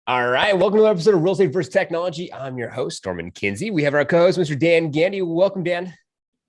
All right, welcome to another episode of Real Estate vs. Technology. I'm your host, Norman Kinsey. We have our co-host, Mr. Dan Gandy. Welcome, Dan.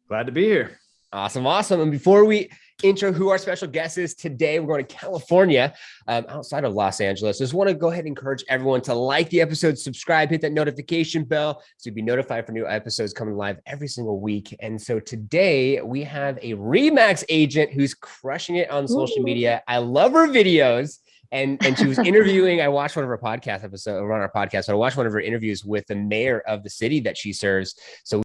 Glad to be here. Awesome. And before we intro who our special guest is today, we're going to California, outside of Los Angeles. Just want to go ahead and encourage everyone to like the episode, subscribe, hit that notification bell so you'll be notified for new episodes coming live every single week. And so today we have a RE/MAX agent who's crushing it on social media. I love her videos. And she was interviewing, I watched one of her podcast episodes, or on our podcast, so I watched one of her interviews with the mayor of the city that she serves. So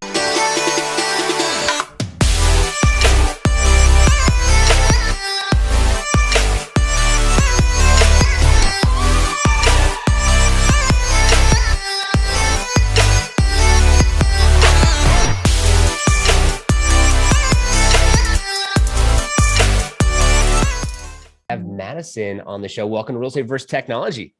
Madison on the show. Welcome to Real Estate vs. Technology.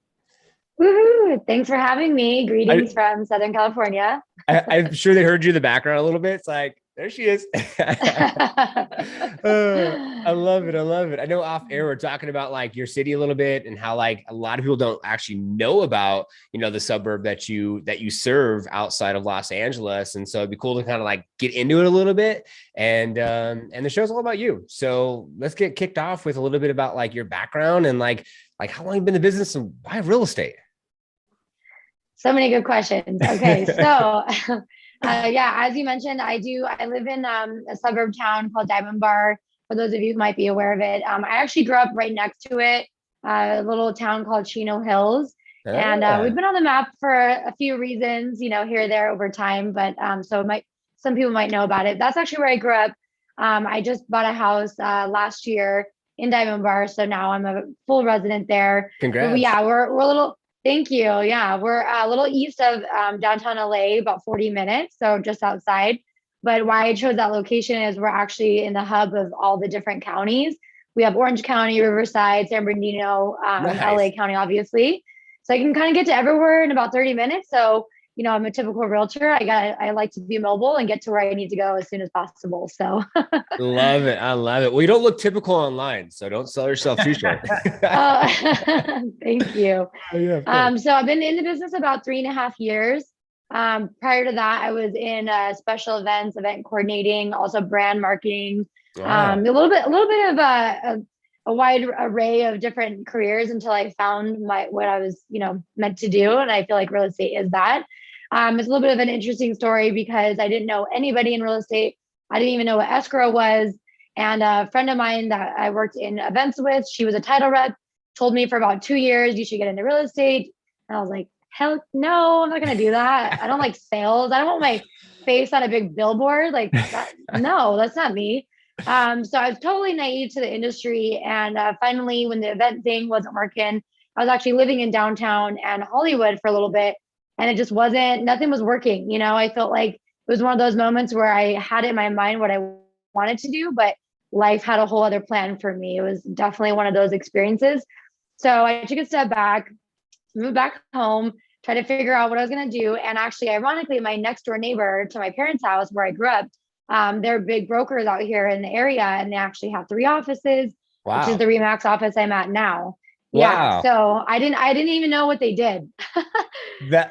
Woohoo! Thanks for having me. Greetings from Southern California. I'm sure they heard you in the background a little bit. It's like, there she is. I love it. I know off air we're talking about like your city a little bit and how like a lot of people don't actually know about, the suburb that you serve outside of Los Angeles. And so it'd be cool to kind of like get into it a little bit. And the show's all about you. So let's get kicked off with a little bit about like your background and like how long you've been in the business and why real estate? So many good questions. Okay. So as you mentioned, I live in a suburb town called Diamond Bar. For those of you who might be aware of it, I actually grew up right next to it, a little town called Chino Hills. And we've been on the map for a few reasons, here or there over time. But some people might know about it. That's actually where I grew up. I just bought a house last year in Diamond Bar. So now I'm a full resident there. Congrats. But yeah, we're a little... Thank you. Yeah, we're a little east of downtown LA, about 40 minutes, so just outside. But why I chose that location is we're actually in the hub of all the different counties. We have Orange County, Riverside, San Bernardino, Nice. LA County, obviously. So I can kind of get to everywhere in about 30 minutes. So, I'm a typical realtor. I like to be mobile and get to where I need to go as soon as possible. So Love it. I love it. Well, you don't look typical online, so don't sell yourself too short. Thank you. Oh, yeah, so I've been in the business about 3.5 years. Prior to that, I was in special events, event coordinating, also brand marketing, Wow. a little bit of a wide array of different careers until I found what I was, meant to do. And I feel like real estate is that. It's a little bit of an interesting story because I didn't know anybody in real estate. I didn't even know what escrow was. And a friend of mine that I worked in events with, she was a title rep, told me for about 2 years, you should get into real estate. And I was like, hell no, I'm not going to do that. I don't like sales. I don't want my face on a big billboard. Like that. No, that's not me. So I was totally naive to the industry. And finally, when the event thing wasn't working, I was actually living in downtown and Hollywood for a little bit. And it just nothing was working. I felt like it was one of those moments where I had in my mind what I wanted to do, but life had a whole other plan for me. It was definitely one of those experiences. So I took a step back, moved back home, tried to figure out what I was going to do. And actually, ironically, my next door neighbor to my parents' house where I grew up, they're big brokers out here in the area, and they actually have 3 offices, Wow. which is the RE/MAX office I'm at now. Wow. Yeah. So I didn't even know what they did.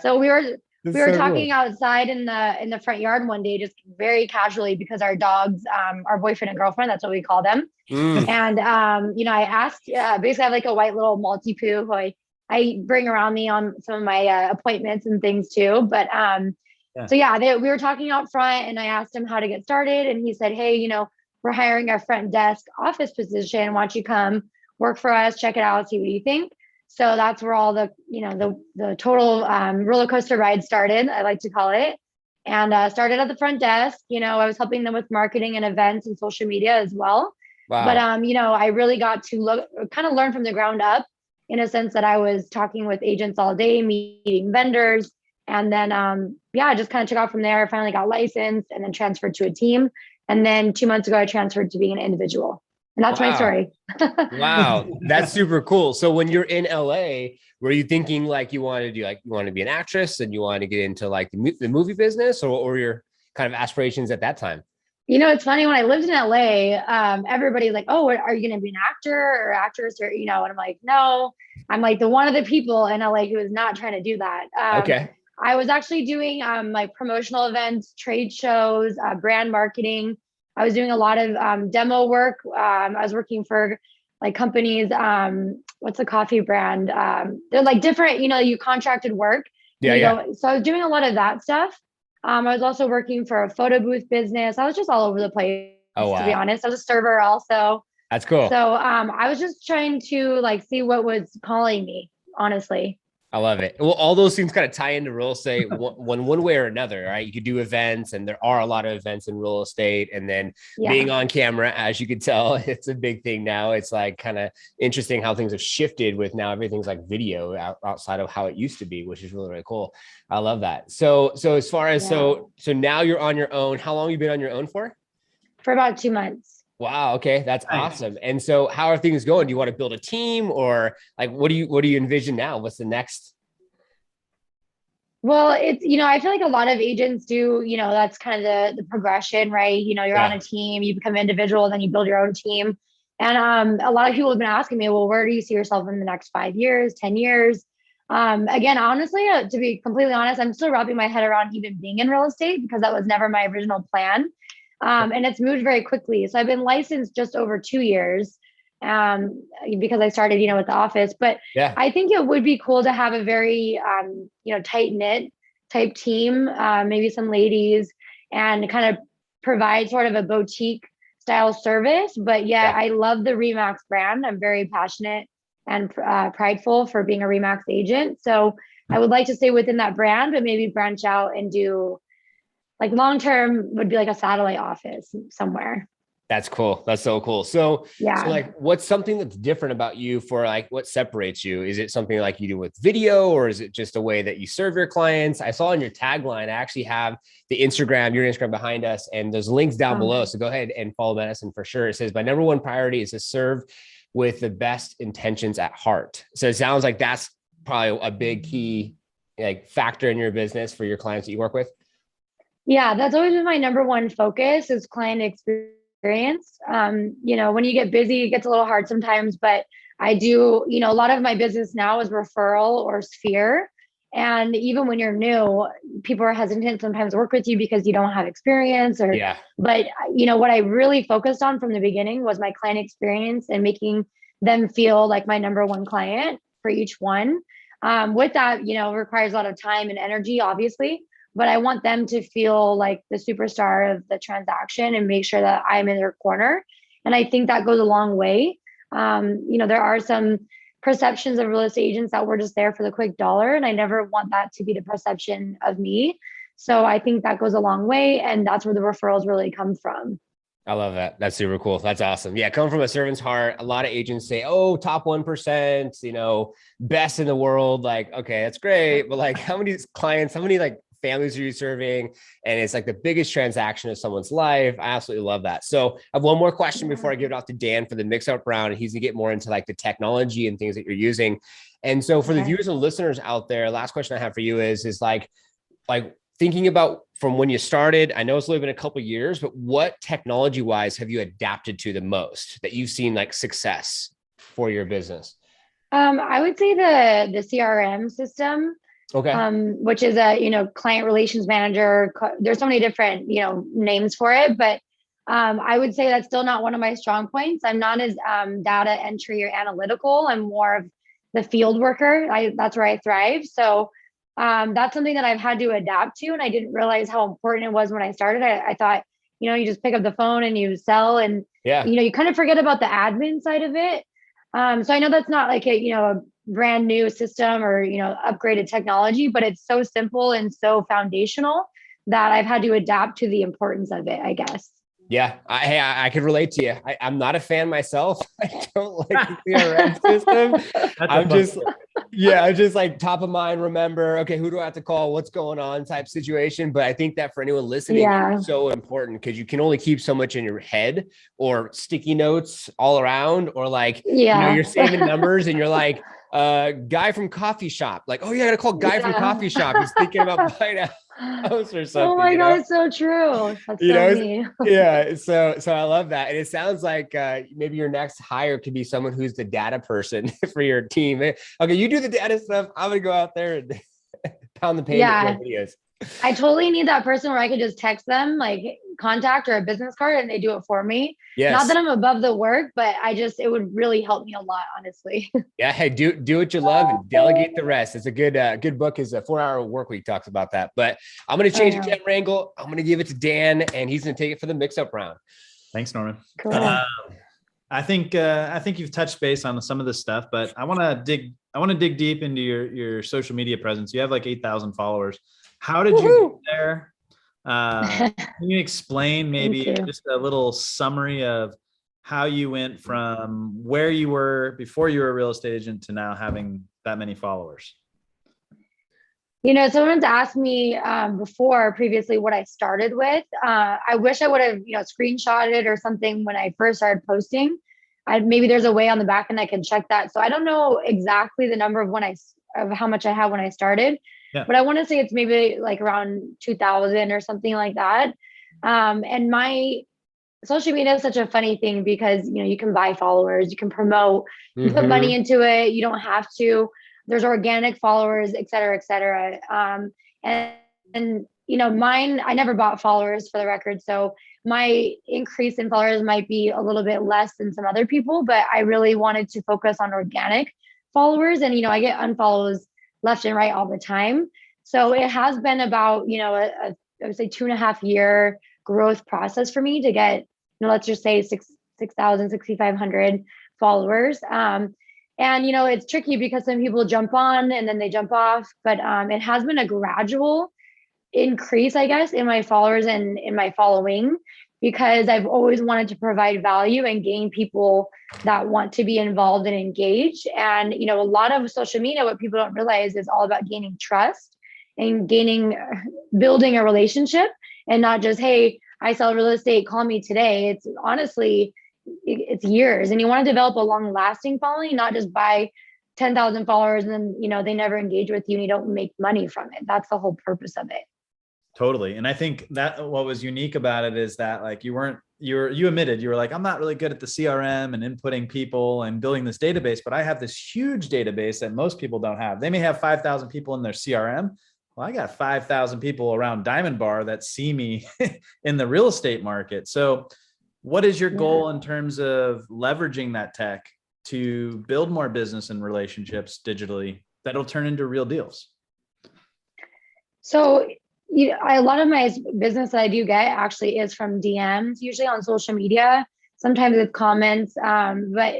So we were talking outside in the front yard one day, just very casually, because our dogs, our boyfriend and girlfriend, that's what we call them. And, I asked, basically I have like a white little Maltipoo who I bring around me on some of my appointments and things too. But, we were talking out front and I asked him how to get started. And he said, hey, we're hiring our front desk office position. Why don't you come work for us, check it out, see what you think. So that's where all the total roller coaster ride started, I like to call it. And started at the front desk. I was helping them with marketing and events and social media as well. Wow. But, I really got to learn from the ground up, in a sense that I was talking with agents all day, meeting vendors. And then, I just kind of took off from there. I finally got licensed and then transferred to a team. And then 2 months ago, I transferred to being an individual. And that's my story. Wow. That's super cool. So when you're in LA, were you thinking like you wanted to be an actress and you wanted to get into like the movie business or your kind of aspirations at that time? It's funny when I lived in LA, everybody's like, "Oh, are you going to be an actor or actress?" Or, and I'm like, "No, I'm like the one of the people in LA who is not trying to do that." Okay. I was actually doing like promotional events, trade shows, brand marketing. I was doing a lot of demo work. I was working for like companies. What's the coffee brand? They're like different, you contracted work and Yeah. you Yeah. go. So I was doing a lot of that stuff. I was also working for a photo booth business. I was just all over the place, Oh, to be wow. honest. I was a server also. That's cool. So I was just trying to like see what was calling me, honestly. I love it. Well, all those things kind of tie into real estate one way or another, right? You could do events, and there are a lot of events in real estate. And then being Yeah. on camera, as you could tell, it's a big thing now. It's like kind of interesting how things have shifted with now everything's like video outside of how it used to be, which is really, really cool. I love that. So as far as Yeah. so now you're on your own. How long have you been on your own for? For about 2 months. Wow. Okay. That's Nice. awesome. And so how are things going? Do you want to build a team, or like, what do you envision now? What's the next? Well, I feel like a lot of agents do, that's kind of the progression, right? You're on Yeah. a team, you become individual, then you build your own team. And a lot of people have been asking me, well, where do you see yourself in the next 5 years, 10 years? Again, honestly, to be completely honest, I'm still wrapping my head around even being in real estate because that was never my original plan. And it's moved very quickly. So I've been licensed just over 2 years because I started, with the office. But Yeah. I think it would be cool to have a very, tight knit type team, maybe some ladies, and kind of provide sort of a boutique style service. But yeah, Yeah. I love the Remax brand. I'm very passionate and prideful for being a Remax agent. So I would like to stay within that brand, but maybe branch out and do like long term would be like a satellite office somewhere. That's cool. That's so cool. So Yeah. like, what's something that's different about you for like what separates you? Is it something like you do with video, or is it just a way that you serve your clients? I saw in your tagline, I actually have your Instagram behind us, and there's links down Oh, below. nice. So go ahead and follow Madison for sure. It says, my number one priority is to serve with the best intentions at heart. So it sounds like that's probably a big key like factor in your business for your clients that you work with. Yeah, that's always been my number one focus is client experience. When you get busy, it gets a little hard sometimes, but I do, a lot of my business now is referral or sphere. And even when you're new, people are hesitant sometimes to work with you because you don't have experience Yeah. but what I really focused on from the beginning was my client experience and making them feel like my number one client for each one. With that, requires a lot of time and energy, obviously, but I want them to feel like the superstar of the transaction and make sure that I'm in their corner. And I think that goes a long way. There are some perceptions of real estate agents that we're just there for the quick dollar, and I never want that to be the perception of me. So I think that goes a long way, and that's where the referrals really come from. I love that. That's super cool. That's awesome. Yeah. Coming from a servant's heart, a lot of agents say, oh, top 1%, best in the world. Like, okay, that's great. But like, how many clients, how many like families are you serving? And it's like the biggest transaction of someone's life. I absolutely love that. So I have one more question before I give it off to Dan for the mix up round. And he's gonna get more into like the technology and things that you're using. And so for the Okay. viewers and listeners out there, last question I have for you is like thinking about from when you started, I know it's only been a couple of years, but what technology wise have you adapted to the most that you've seen like success for your business? I would say the CRM system, Okay. which is a client relations manager. There's so many different names for it, but I would say that's still not one of my strong points. I'm not as data entry or analytical. I'm more of the field worker. That's where I thrive. So that's something that I've had to adapt to, and I didn't realize how important it was when I started. I thought you just pick up the phone and you sell, and Yeah. you kind of forget about the admin side of it. So I know that's not like a brand new system or upgraded technology, but it's so simple and so foundational that I've had to adapt to the importance of it, I guess. Yeah, I could relate to you. I'm not a fan myself. I don't like the CRM system. I'm just, I'm just like top of mind. Remember, okay, who do I have to call? What's going on? Type situation. But I think that for anyone listening, Yeah. it's so important because you can only keep so much in your head or sticky notes all around, or like Yeah. you're saving numbers and you're like, guy from coffee shop. Like, oh yeah, I gotta call guy from coffee shop. He's thinking about buying a house or something. Oh my God, it's so true. That's me. Yeah. So I love that. And it sounds like maybe your next hire could be someone who's the data person for your team. Okay, you do the data stuff. I'm gonna go out there and pound the pavement with videos. I totally need that person where I could just text them like contact or a business card and they do it for me. Yes. Not that I'm above the work, but it would really help me a lot, honestly. Yeah. Hey, do what you love and delegate the rest. It's a good book is a 4-Hour Work Week talks about that, but I'm going to change it to Wrangle. I'm going to give it to Dan and he's going to take it for the mix up round. Thanks, Norman. Cool. I think you've touched base on some of this stuff, but I want to dig deep into your social media presence. You have like 8,000 followers. How did you get there? Can you explain maybe just a little summary of how you went from where you were before you were a real estate agent to now having that many followers? Someone's asked me previously what I started with. I wish I would have, screenshotted or something when I first started posting. Maybe there's a way on the back end I can check that. So I don't know exactly the number of how much I had when I started. Yeah. But I want to say it's maybe like around 2000 or something like that. And my social media is such a funny thing because, you can buy followers, you can promote, you put money into it. You don't have to. There's organic followers, et cetera, et cetera. And mine, I never bought followers for the record. So my increase in followers might be a little bit less than some other people, but I really wanted to focus on organic followers. And, I get unfollows left and right all the time. So it has been about, I would say 2.5 year growth process for me to get, let's just say 6,000, 6,500 followers. And, it's tricky because some people jump on and then they jump off, but it has been a gradual increase, I guess, in my followers and in my following, because I've always wanted to provide value and gain people that want to be involved and engaged. And, a lot of social media, what people don't realize is all about gaining trust and building a relationship and not just, hey, I sell real estate, call me today. It's honestly, it's years, and you want to develop a long lasting following, not just buy 10,000 followers and then, they never engage with you and you don't make money from it. That's the whole purpose of it. Totally. And I think that what was unique about it is that like you admitted, you were like, I'm not really good at the CRM and inputting people and building this database, but I have this huge database that most people don't have. They may have 5,000 people in their CRM. Well, I got 5,000 people around Diamond Bar that see me in the real estate market. So what is your goal in terms of leveraging that tech to build more business and relationships digitally that'll turn into real deals? So a lot of my business that I do get actually is from DMs, usually on social media. Sometimes it's comments, but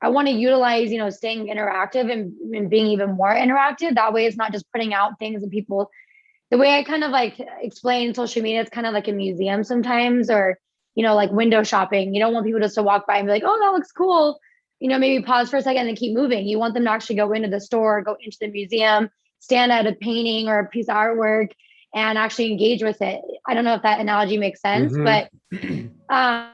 I want to utilize, staying interactive and being even more interactive. That way it's not just putting out things and people, the way I kind of like explain social media, it's kind of like a museum sometimes, or, like window shopping. You don't want people just to walk by and be like, oh, that looks cool. Maybe pause for a second and keep moving. You want them to actually go into the store, go into the museum, stand at a painting or a piece of artwork and actually engage with it. I don't know if that analogy makes sense, but I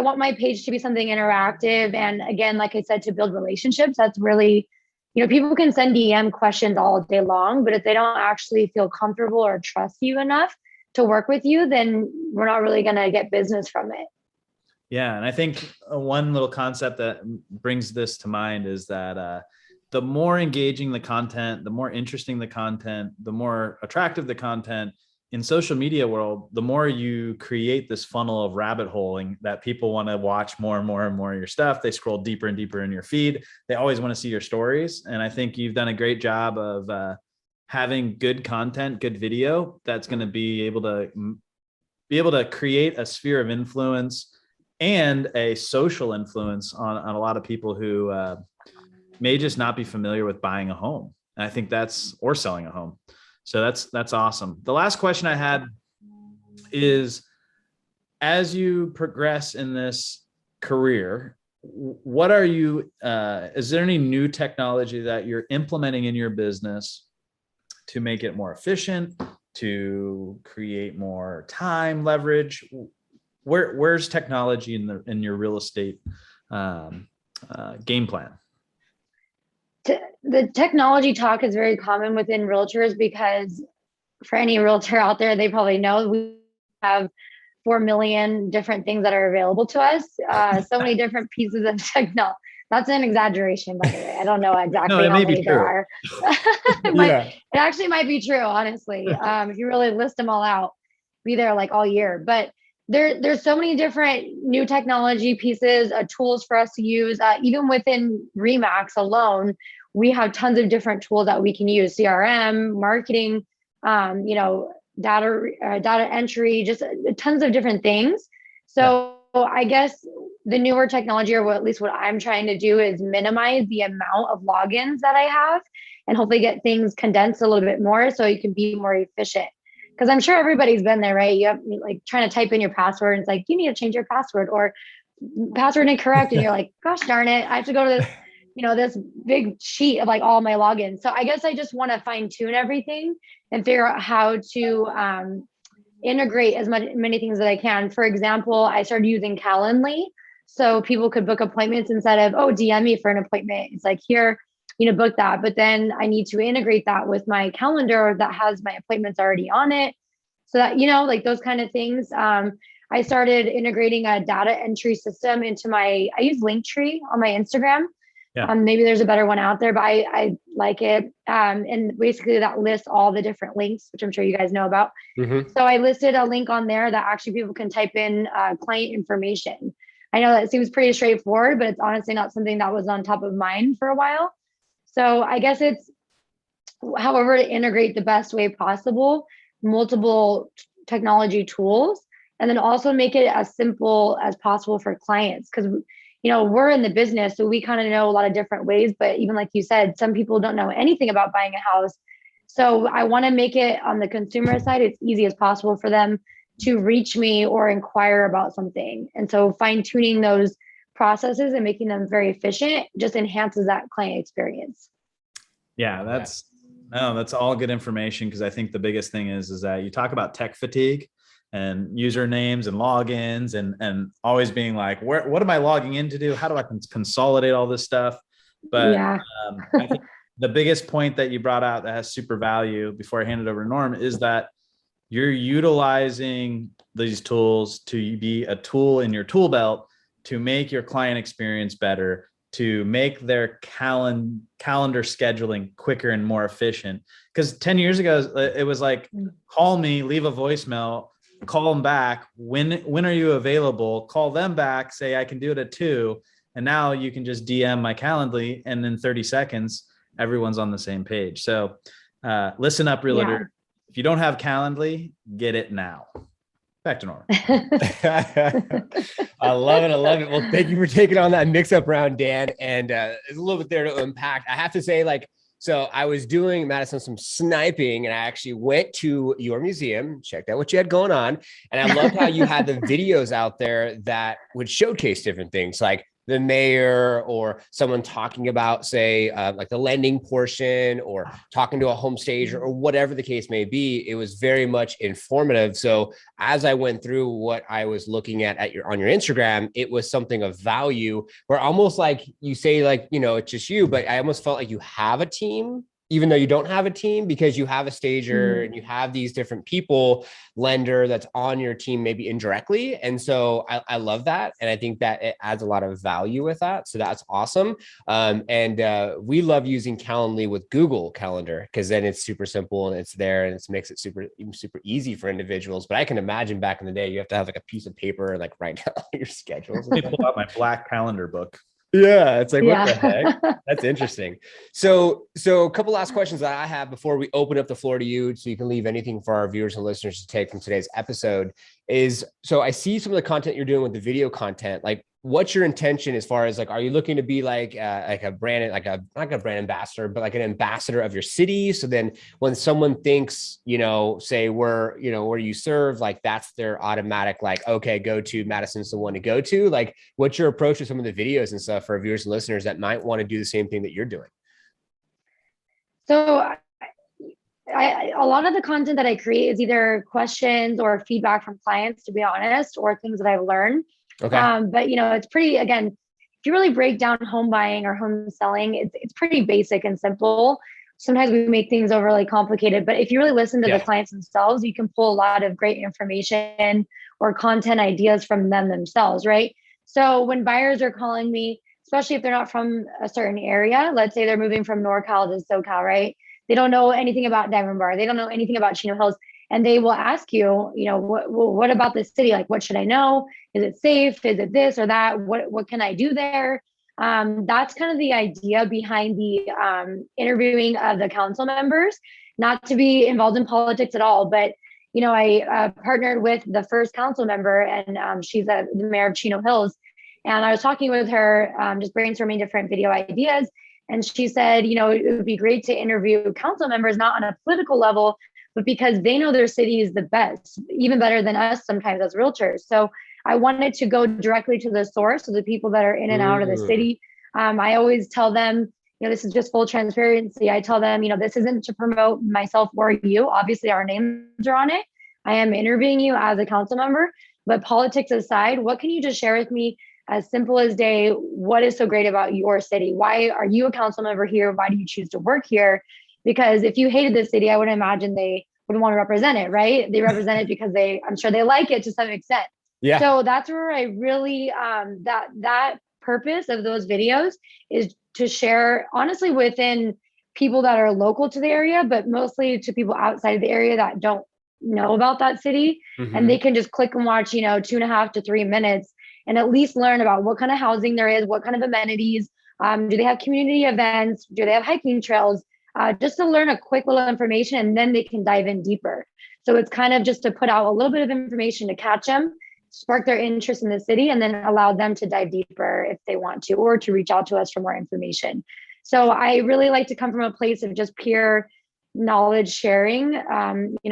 want my page to be something interactive. And again, like I said, to build relationships. That's really, people can send DM questions all day long, but if they don't actually feel comfortable or trust you enough to work with you, then we're not really going to get business from it. Yeah. And I think one little concept that brings this to mind is that the more engaging the content, the more interesting the content, the more attractive the content in social media world, the more you create this funnel of rabbit holing that people want to watch more and more and more of your stuff. They scroll deeper and deeper in your feed. They always want to see your stories. And I think you've done a great job of having good content, good video that's going to be able to create a sphere of influence and a social influence on a lot of people who may just not be familiar with buying a home. And I think or selling a home. So that's awesome. The last question I had is, as you progress in this career, what are you, is there any new technology that you're implementing in your business to make it more efficient, to create more time leverage? Where's technology in your real estate game plan? the technology talk is very common within realtors because for any realtor out there, they probably know we have 4 million different things that are available to us. So many different pieces of technology. That's an exaggeration, by the way. I don't know exactly it how may be many there true. are. It actually might be true, honestly. If you really list them all out, be there like all year. But there's so many different new technology pieces, tools for us to use. Even within Remax alone, we have tons of different tools that we can use: CRM, marketing, data entry, just tons of different things. So I guess the newer technology, or at least what I'm trying to do, is minimize the amount of logins that I have and hopefully get things condensed a little bit more so you can be more efficient. Because I'm sure everybody's been there, right? You have like trying to type in your password and it's like, you need to change your password, or password incorrect. And you're like, gosh darn it, I have to go to this, this big sheet of like all my logins. So I guess I just want to fine tune everything and figure out how to integrate many things that I can. For example, I started using Calendly so people could book appointments instead of, DM me for an appointment. It's like, here, book that. But then I need to integrate that with my calendar that has my appointments already on it. So that, like those kind of things. I started integrating a data entry system into I use Linktree on my Instagram. Yeah. Maybe there's a better one out there, but I like it. And basically that lists all the different links, which I'm sure you guys know about. Mm-hmm. So I listed a link on there that actually people can type in client information. I know that seems pretty straightforward, but it's honestly not something that was on top of mind for a while. So I guess it's however to integrate the best way possible, multiple technology tools, and then also make it as simple as possible for clients. Because, we're in the business, so we kind of know a lot of different ways. But even like you said, some people don't know anything about buying a house. So I want to make it on the consumer side as easy as possible for them to reach me or inquire about something. And so fine tuning those processes and making them very efficient just enhances that client experience. Yeah, that's all good information. Because I think the biggest thing is that you talk about tech fatigue and usernames and logins and always being like, what am I logging in to do? How do I consolidate all this stuff? But I think the biggest point that you brought out that has super value before I hand it over to Norm is that you're utilizing these tools to be a tool in your tool belt to make your client experience better, to make their calendar scheduling quicker and more efficient. Because 10 years ago, it was like, call me, leave a voicemail, call them back. When are you available? Call them back, say I can do it at 2. And now you can just DM my Calendly, and in 30 seconds, everyone's on the same page. So listen up, realtor. Yeah. If you don't have Calendly, get it now. Back to Norm. I love it. Well, thank you for taking on that mix-up round, Dan. And there's a little bit there to unpack. I have to say, so I was doing, Madison, some sniping, and I actually went to your museum, checked out what you had going on. And I loved how you had the videos out there that would showcase different things, like the mayor or someone talking about, say, like the lending portion, or talking to a home stager, or whatever the case may be. It was very much informative. So as I went through what I was looking at on your Instagram, it was something of value, where almost like you say, like, it's just you, but I almost felt like you have a team, even though you don't have a team, because you have a stager and you have these different people, lender that's on your team, maybe indirectly. And so I love that. And I think that it adds a lot of value with that. So that's awesome. And we love using Calendly with Google Calendar, because then it's super simple and it's there, and it makes it super easy for individuals. But I can imagine back in the day, you have to have like a piece of paper and like write down your schedules. Let me pull out my black calendar book. Yeah, it's like, what the heck? That's interesting. So a couple last questions that I have before we open up the floor to you, so you can leave anything for our viewers and listeners to take from today's episode, is, so I see some of the content you're doing with the video content. Like, what's your intention as far as, like, are you looking to be like a brand, like not a brand ambassador, but like an ambassador of your city? So then when someone thinks, say where you serve, like that's their automatic, like, okay, go to Madison's the one to go to. Like, what's your approach to some of the videos and stuff for viewers and listeners that might want to do the same thing that you're doing? So a lot of the content that I create is either questions or feedback from clients, to be honest, or things that I've learned. Okay. But it's pretty, again, if you really break down home buying or home selling, it's pretty basic and simple. Sometimes we make things overly complicated, but if you really listen to the clients themselves, you can pull a lot of great information or content ideas from them themselves, right? So when buyers are calling me, especially if they're not from a certain area, let's say they're moving from NorCal to SoCal, right? They don't know anything about Diamond Bar. They don't know anything about Chino Hills. And they will ask you, what about this city? Like, what should I know? Is it safe? Is it this or that? What can I do there? That's kind of the idea behind the interviewing of the council members, not to be involved in politics at all, but I partnered with the first council member, and she's the mayor of Chino Hills. And I was talking with her, just brainstorming different video ideas. And she said, it would be great to interview council members, not on a political level, but because they know their city is the best, even better than us sometimes as realtors. So I wanted to go directly to the source of the people that are in and out of the city. I always tell them, this is just full transparency. I tell them, this isn't to promote myself or you. Obviously, our names are on it. I am interviewing you as a council member, but politics aside, what can you just share with me as simple as day? What is so great about your city? Why are you a council member here? Why do you choose to work here? Because if you hated this city, I would imagine they wouldn't want to represent it, right? They represent it because I'm sure they like it to some extent. Yeah. So that's where I really, that purpose of those videos is to share honestly within people that are local to the area, but mostly to people outside of the area that don't know about that city. And they can just click and watch, 2.5 to 3 minutes and at least learn about what kind of housing there is, what kind of amenities, do they have community events, do they have hiking trails, just to learn a quick little information, and then they can dive in deeper. So it's kind of just to put out a little bit of information to catch them, spark their interest in the city, and then allow them to dive deeper if they want to, or to reach out to us for more information. So I really like to come from a place of just pure knowledge sharing,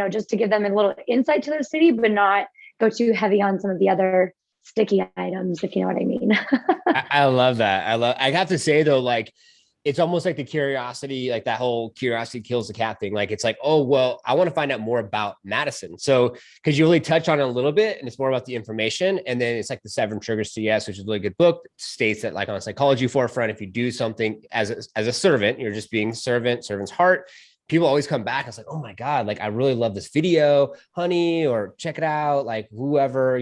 just to give them a little insight to the city, but not go too heavy on some of the other sticky items, if you know what I mean. I love that. I have to say though, like, it's almost like the curiosity, like that whole curiosity kills the cat thing. Like, it's like, oh, well, I want to find out more about Madison. So, because you really touch on it a little bit and it's more about the information. And then it's like the 7 Triggers to Yes, which is a really good book. It states that, like, on a psychology forefront, if you do something as a servant, you're just being servant's heart. People always come back. It's like, oh my God, like, I really love this video, honey, or check it out. Like, whoever,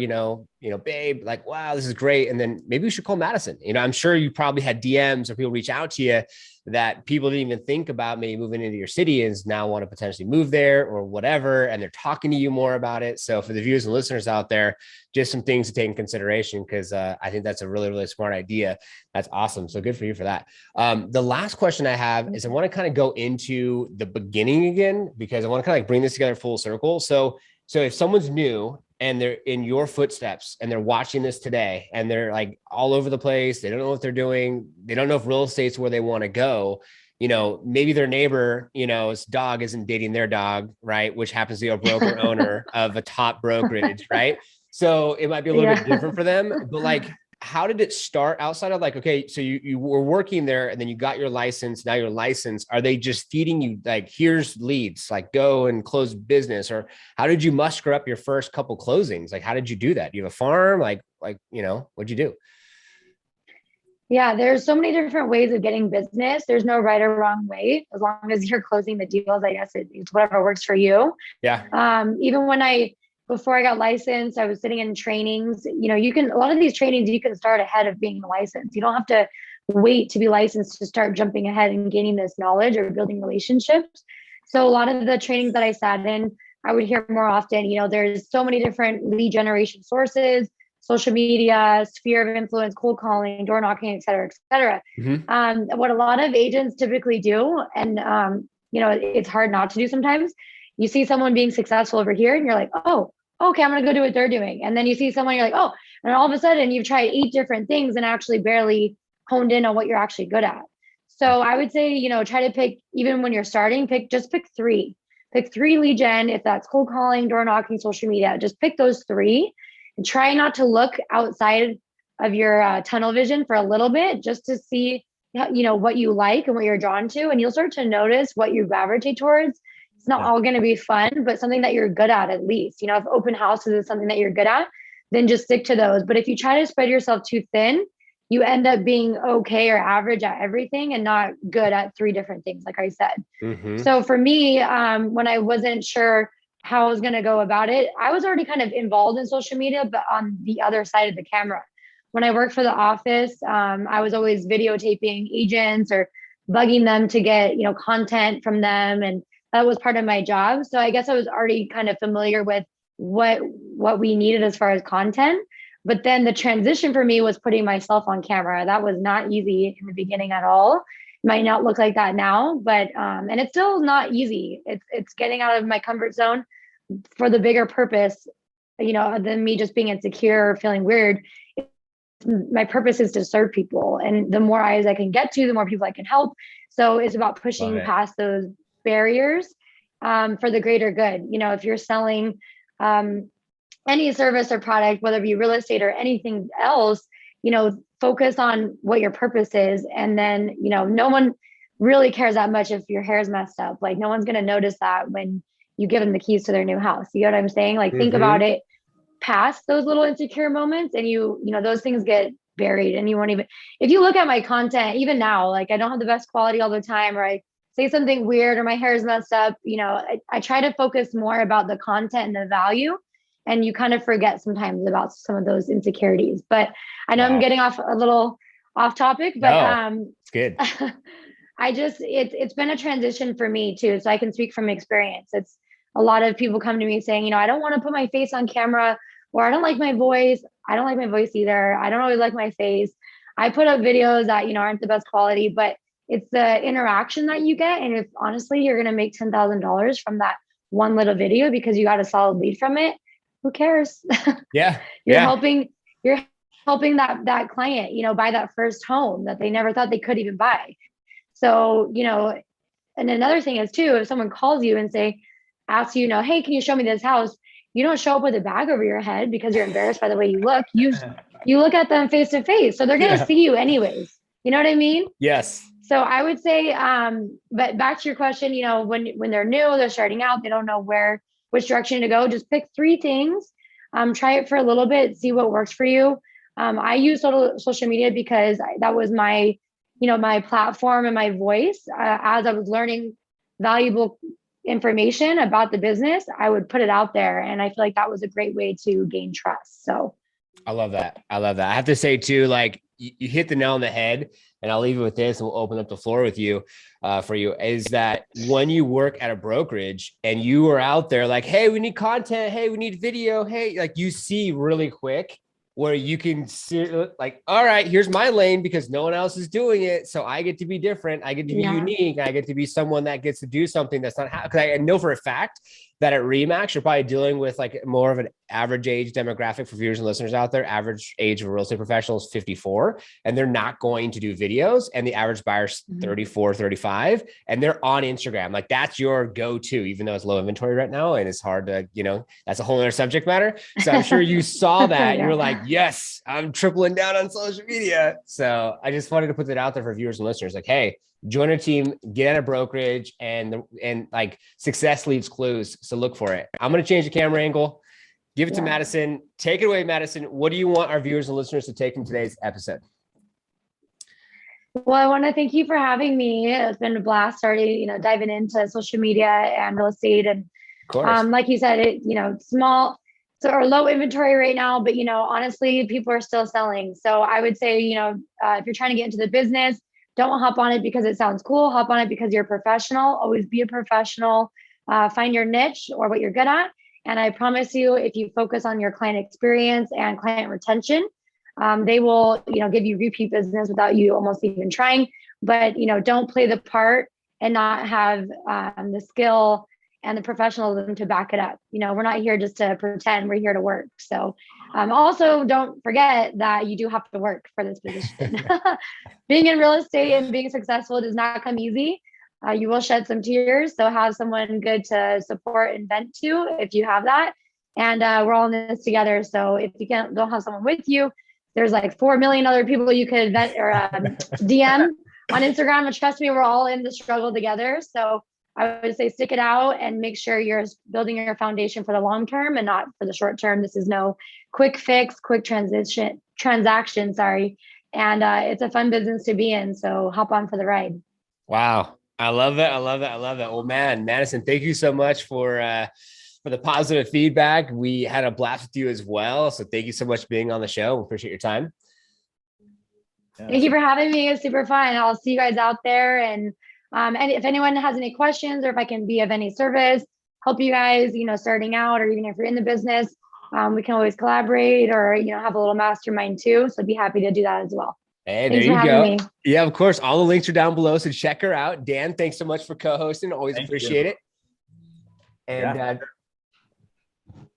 babe, like, wow, this is great. And then maybe we should call Madison. I'm sure you probably had DMs or people reach out to you that people didn't even think about maybe moving into your city and now want to potentially move there or whatever. And they're talking to you more about it. So for the viewers and listeners out there, just some things to take in consideration, because I think that's a really, really smart idea. That's awesome. So good for you for that. The last question I have is I want to kind of go into the beginning again, because I want to kind of like bring this together full circle. So if someone's new and they're in your footsteps and they're watching this today and they're like all over the place, they don't know what they're doing, they don't know if real estate's where they want to go, maybe their neighbor, his dog isn't dating their dog, right? Which happens to be a broker owner of a top brokerage, right? So it might be a little bit different for them, but like, how did it start outside of like, okay, so you were working there and then you got your license, now you're licensed. Are they just feeding you like, here's leads, like go and close business? Or how did you muster up your first couple closings? Like, how did you do that? Do you have a farm? Like, what'd you do? Yeah, there's so many different ways of getting business. There's no right or wrong way. As long as you're closing the deals, I guess it's whatever works for you. Yeah. Even before I got licensed, I was sitting in trainings. A lot of these trainings, you can start ahead of being licensed. You don't have to wait to be licensed to start jumping ahead and gaining this knowledge or building relationships. So a lot of the trainings that I sat in, I would hear more often, there's so many different lead generation sources, social media, sphere of influence, cold calling, door knocking, et cetera, et cetera. Mm-hmm. What a lot of agents typically do, and it's hard not to do sometimes, you see someone being successful over here and you're like, oh, okay, I'm going to go do what they're doing. And then you see someone, you're like, oh, and all of a sudden you've tried 8 different things and actually barely honed in on what you're actually good at. So I would say, try to pick, even when you're starting, pick 3. Pick 3 lead gen. If that's cold calling, door knocking, social media, just pick those 3 and try not to look outside of your tunnel vision for a little bit, just to see, what you like and what you're drawn to. And you'll start to notice what you gravitate towards. It's not all going to be fun, but something that you're good at least. If open houses is something that you're good at, then just stick to those. But if you try to spread yourself too thin, you end up being okay or average at everything and not good at 3 different things, like I said. So for me, when I wasn't sure how I was going to go about it, I was already kind of involved in social media, but on the other side of the camera. When I worked for the office, I was always videotaping agents or bugging them to get, content from them. And that was part of my job. So I guess I was already kind of familiar with what we needed as far as content. But then the transition for me was putting myself on camera. That was not easy in the beginning at all. It might not look like that now, but and it's still not easy. It's getting out of my comfort zone for the bigger purpose, than me just being insecure or feeling weird. My purpose is to serve people, and the more eyes I can get to, the more people I can help. So it's about pushing past those barriers for the greater good. If you're selling any service or product, whether it be real estate or anything else, focus on what your purpose is. And then, no one really cares that much if your hair is messed up. Like, no one's going to notice that when you give them the keys to their new house. You know what I'm saying? Like, think about it past those little insecure moments, and those things get buried, and you won't even, if you look at my content, even now, like, I don't have the best quality all the time, or I say something weird, or my hair is messed up, I try to focus more about the content and the value. And you kind of forget sometimes about some of those insecurities. But I know I'm getting off a little off topic, but it's good. It's been a transition for me too. So I can speak from experience. It's a lot of people come to me saying, I don't want to put my face on camera, or I don't like my voice. I don't like my voice either. I don't always like my face. I put up videos that, aren't the best quality, but it's the interaction that you get. And if honestly, you're going to make $10,000 from that one little video because you got a solid lead from it, who cares? Yeah. You're helping that client, buy that first home that they never thought they could even buy. So, and another thing is too, if someone calls you and asks you, hey, can you show me this house? You don't show up with a bag over your head because you're embarrassed by the way you look. You look at them face to face. So they're going to see you anyways. You know what I mean? Yes. So I would say, but back to your question, when they're new, they're starting out, they don't know which direction to go, just pick 3 things, try it for a little bit, see what works for you. I use social media because that was my, my platform and my voice. As I was learning valuable information about the business, I would put it out there. And I feel like that was a great way to gain trust. So I love that. I have to say too, like, you hit the nail on the head, and I'll leave it with this, and we'll open up the floor with you for you, is that when you work at a brokerage and you are out there like, hey, we need content. Hey, we need video. Hey, like, you see really quick where you can see, like, all right, here's my lane because no one else is doing it. So I get to be different. I get to be unique. I get to be someone that gets to do something that's not because I know for a fact that at Remax, you're probably dealing with like more of an average age demographic for viewers and listeners out there. Average age of a real estate professional is 54, and they're not going to do videos. And the average buyer's 34, 35, and they're on Instagram. Like, that's your go-to, even though it's low inventory right now. And it's hard to, that's a whole other subject matter. So I'm sure you saw that. You're like, yes, I'm tripling down on social media. So I just wanted to put that out there for viewers and listeners. Like, hey, join a team, get at a brokerage, and like, success leaves clues. So look for it. I'm going to change the camera angle, give it to Madison. Take it away, Madison. What do you want our viewers and listeners to take from today's episode? Well, I want to thank you for having me. It's been a blast starting, diving into social media and real estate. And like you said, small or low inventory right now, but, honestly, people are still selling. So I would say, if you're trying to get into the business, don't hop on it because it sounds cool. Hop on it because you're a professional. Always be a professional. Find your niche or what you're good at. And I promise you, if you focus on your client experience and client retention, they will, give you repeat business without you almost even trying. But, don't play the part and not have the skill and the professionalism to back it up. We're not here just to pretend, we're here to work. So also don't forget that you do have to work for this position. Being in real estate and being successful does not come easy. You will shed some tears. So have someone good to support and vent to if you have that. And we're all in this together. So if you don't have someone with you, there's like 4 million other people you could vent or DM on Instagram. And trust me, we're all in the struggle together. So I would say stick it out and make sure you're building your foundation for the long term and not for the short term. This is no quick fix, quick transaction. and it's a fun business to be in. So hop on for the ride. Wow. I love that. I love that. I love that. Well, man, Madison, thank you so much for the positive feedback. We had a blast with you as well. So thank you so much for being on the show. We appreciate your time. Thank you for having me. It's super fun. I'll see you guys out there. And if anyone has any questions, or if I can be of any service, help you guys, starting out, or even if you're in the business, we can always collaborate, or, have a little mastermind too. So I'd be happy to do that as well. Hey, thanks there you go. Me. Yeah, of course. All the links are down below. So check her out. Dan, thanks so much for co-hosting. Always appreciate it. And,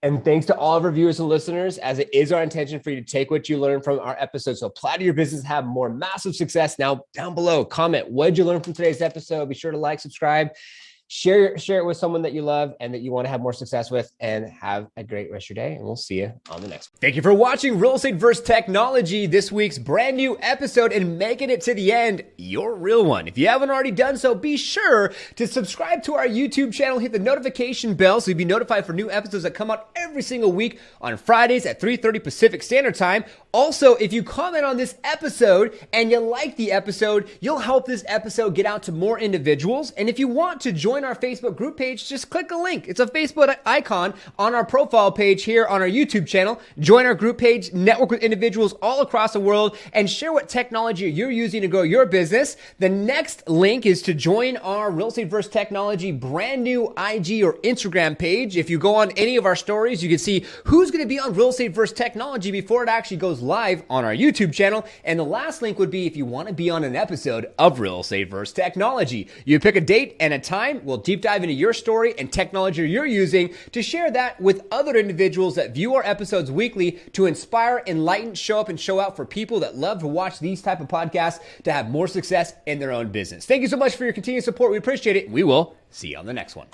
and thanks to all of our viewers and listeners, as it is our intention for you to take what you learn from our episode. So apply to your business, have more massive success. Now, down below, comment, what did you learn from today's episode? Be sure to like, subscribe, share it with someone that you love and that you want to have more success with, and have a great rest of your day. And we'll see you on the next one. Thank you for watching Real Estate vs. Technology, this week's brand new episode, and making it to the end, your real one. If you haven't already done so, be sure to subscribe to our YouTube channel, hit the notification bell so you'll be notified for new episodes that come out every single week on Fridays at 3:30 Pacific Standard Time. Also, if you comment on this episode and you like the episode, you'll help this episode get out to more individuals. And if you want to join our Facebook group page, just click a link. It's a Facebook icon on our profile page here on our YouTube channel. Join our group page, network with individuals all across the world, and share what technology you're using to grow your business. The next link is to join our Real Estate vs. Technology brand new IG or Instagram page. If you go on any of our stories, you can see who's going to be on Real Estate vs. Technology before it actually goes live on our YouTube channel. And the last link would be if you want to be on an episode of Real Estate vs. Technology. You pick a date and a time. We'll deep dive into your story and technology you're using to share that with other individuals that view our episodes weekly, to inspire, enlighten, show up, and show out for people that love to watch these type of podcasts to have more success in their own business. Thank you so much for your continued support. We appreciate it. We will see you on the next one.